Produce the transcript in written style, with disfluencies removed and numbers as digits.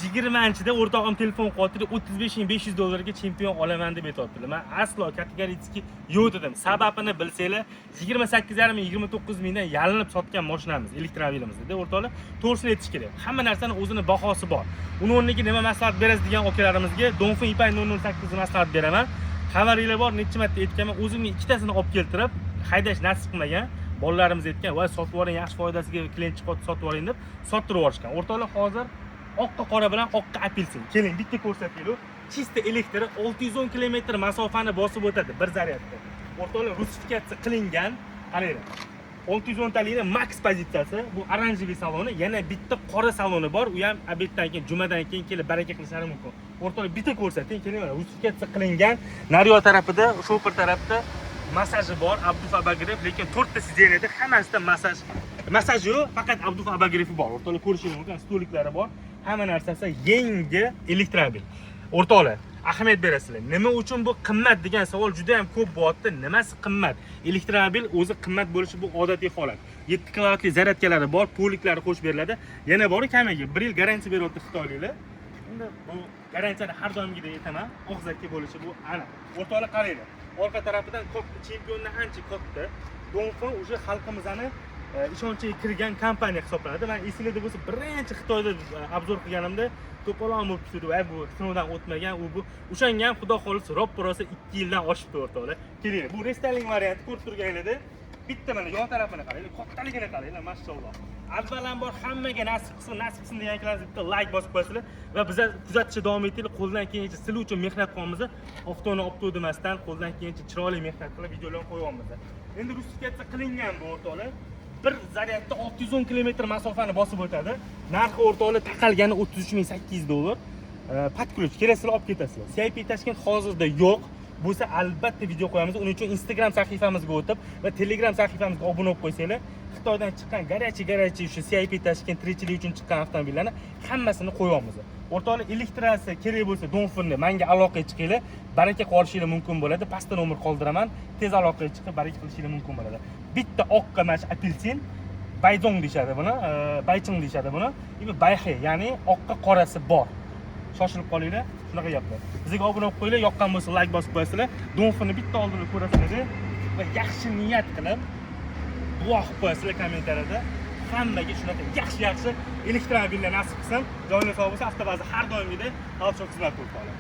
20-da o'rtog'im telefon qotdi, 35.500 dollarga chempion olaman deb aytibdilar. Men aslo kategorически yo'q dedim. Sababini bilsanglar, 28.000-29 mingdan yalinib sotgan mashinamiz, elektromobilimiz dedi. O'rtoqlar, to'g'risini aytish kerak. Hamma narsani o'zini bahosi bor. Uni o'rniga nima maslahat berasiz degan akalarimizga Donfin Ipay 008 maslahat beraman. Xabaringlar bor, necha marta aytganman, o'zimni ikkitasini olib keltirib, haydash nasib qilmagan. Bolalarimiz aytgan, "Voy, sotib yuboring, yaxshi foydasiga klient chiqadi, sotib yuboring" deb sottirib yuborishgan. O'rtoqlar, hozir oqqa qora bilan oqqa apelsin. Keling, bitta ko'rsataylik. Chista elektri 610 kilometr masofani bosib o'tadi bir zaryadda. O'rtoqlar, rusifikatsiya qilingan. Qaranglar. 610 talikning max pozitsiyasi, bu oranjiviy saloni, yana bitta qora saloni bor. U ham obeddan keyin, jumadan keyin kelib baraka qilishlari mumkin. O'rtoqlar, bitta ko'rsating, keling mana rusifikatsiya qilingan. Nariyo tarafida, shopir tarafda masaji bor, Abduf Abagirov, lekin 4 ta sideniyada hammasida masaj yo'q, faqat Abduf Abagirov bor. O'rtoqlar, ko'rishingiz mumkin, stoliklari bor. Hamma narsasi yangi elektromobil. O'rtoqlar, ahamiyat berasizlar. Nima uchun bu qimmat degan savol juda ham ko'p bo'lyapti. Nimasi qimmat? Elektromobil o'zi qimmat bo'lishi bu odatiy holat. 7 kilovatli zaryadkalari bor, poliklari qo'shib beriladi. Yana bori kamiga 1 yil garantiya beryapti xitoyliklar. Endi bu garantiyani har doimgidek aytaman, og'zaki bo'lishi bu aniq. O'rtoqlar, qaranglar. Orqa tarafidan chempiondan ancha katta. Donfin o'sha xalqimizning ishonchiga kirgan kompaniya hisoblanadi. Men esingizda bo'lsa, birinchi Xitoyda obzor qilganimda to'polon bo'lib turdi. Va bu sinovdan o'tmagan, u bu o'shanga ham xudo xolisi ro'p-rosa 2 yildan oshibdi o'rtoqlar. Keling, bu restyling varianti ko'rib turganingizda bitta mana yon tarafini qaranglar, kattaligini qaranglar, mashalloh. Avvalambor hammaga nasib qilsin deganlarimiz bitta like bosib qo'yasizlar va biz kuzatishda davom etinglar. Qo'ldan kelgancha sizlar uchun mehnat qilamiz. Oftoni olib demasdan qo'ldan kelgancha chiroyli mehnat qilib videolarni qo'yamiz. Endi rusifikatsiya qilingan bu o'rtoqlar. Bir zaryadda 610 kilometr masofani bosib o'tadi. Narxi o'rtoqlar taqalgani 33.800 dollar. Patkulich kelasizlar, olib ketasizlar. CIP Tashkent hozirda yo'q. Bo'lsa albatta video qo'yamiz. Uning uchun Instagram sahifamizga o'tib va Telegram sahifamizga obuna bo'lib qo'ysanglar, Xitoydan chiqqan garachi o'sha CIP Tashkent tirikchilik uchun chiqqan avtomobillarni hammasini qo'yamiz. O'rtoqlar, elektrasiya kerak bo'lsa Donfinni menga aloqaga chiqinglar, baraka qilishingiz mumkin bo'ladi. Pastda nomer qoldiraman. Tez aloqaga chiqib baraka qilishingiz mumkin bo'ladi. Bitta oqqa mash apelsin, bayzong deyshadi buni, bayching deyshadi buni. Va bayxi, ya'ni oqqa qorasi bor. Shoshilib qolinglar, shunaqa gaplar. Bizga obuna bo'lib qo'yinglar, yoqqan bo'lsa like bosib qo'yasizlar. Donfinni bitta oldini ko'rasizlar va yaxshi niyat qilib duo qilib qo'yasizlar kommentariyada. Hammaga shunaqa yaxshi elektromobillar nasib qilsin. Joyingiz sog' bo'lsa, avtobaza har doimgidek xalq xizmat qilib qoladi.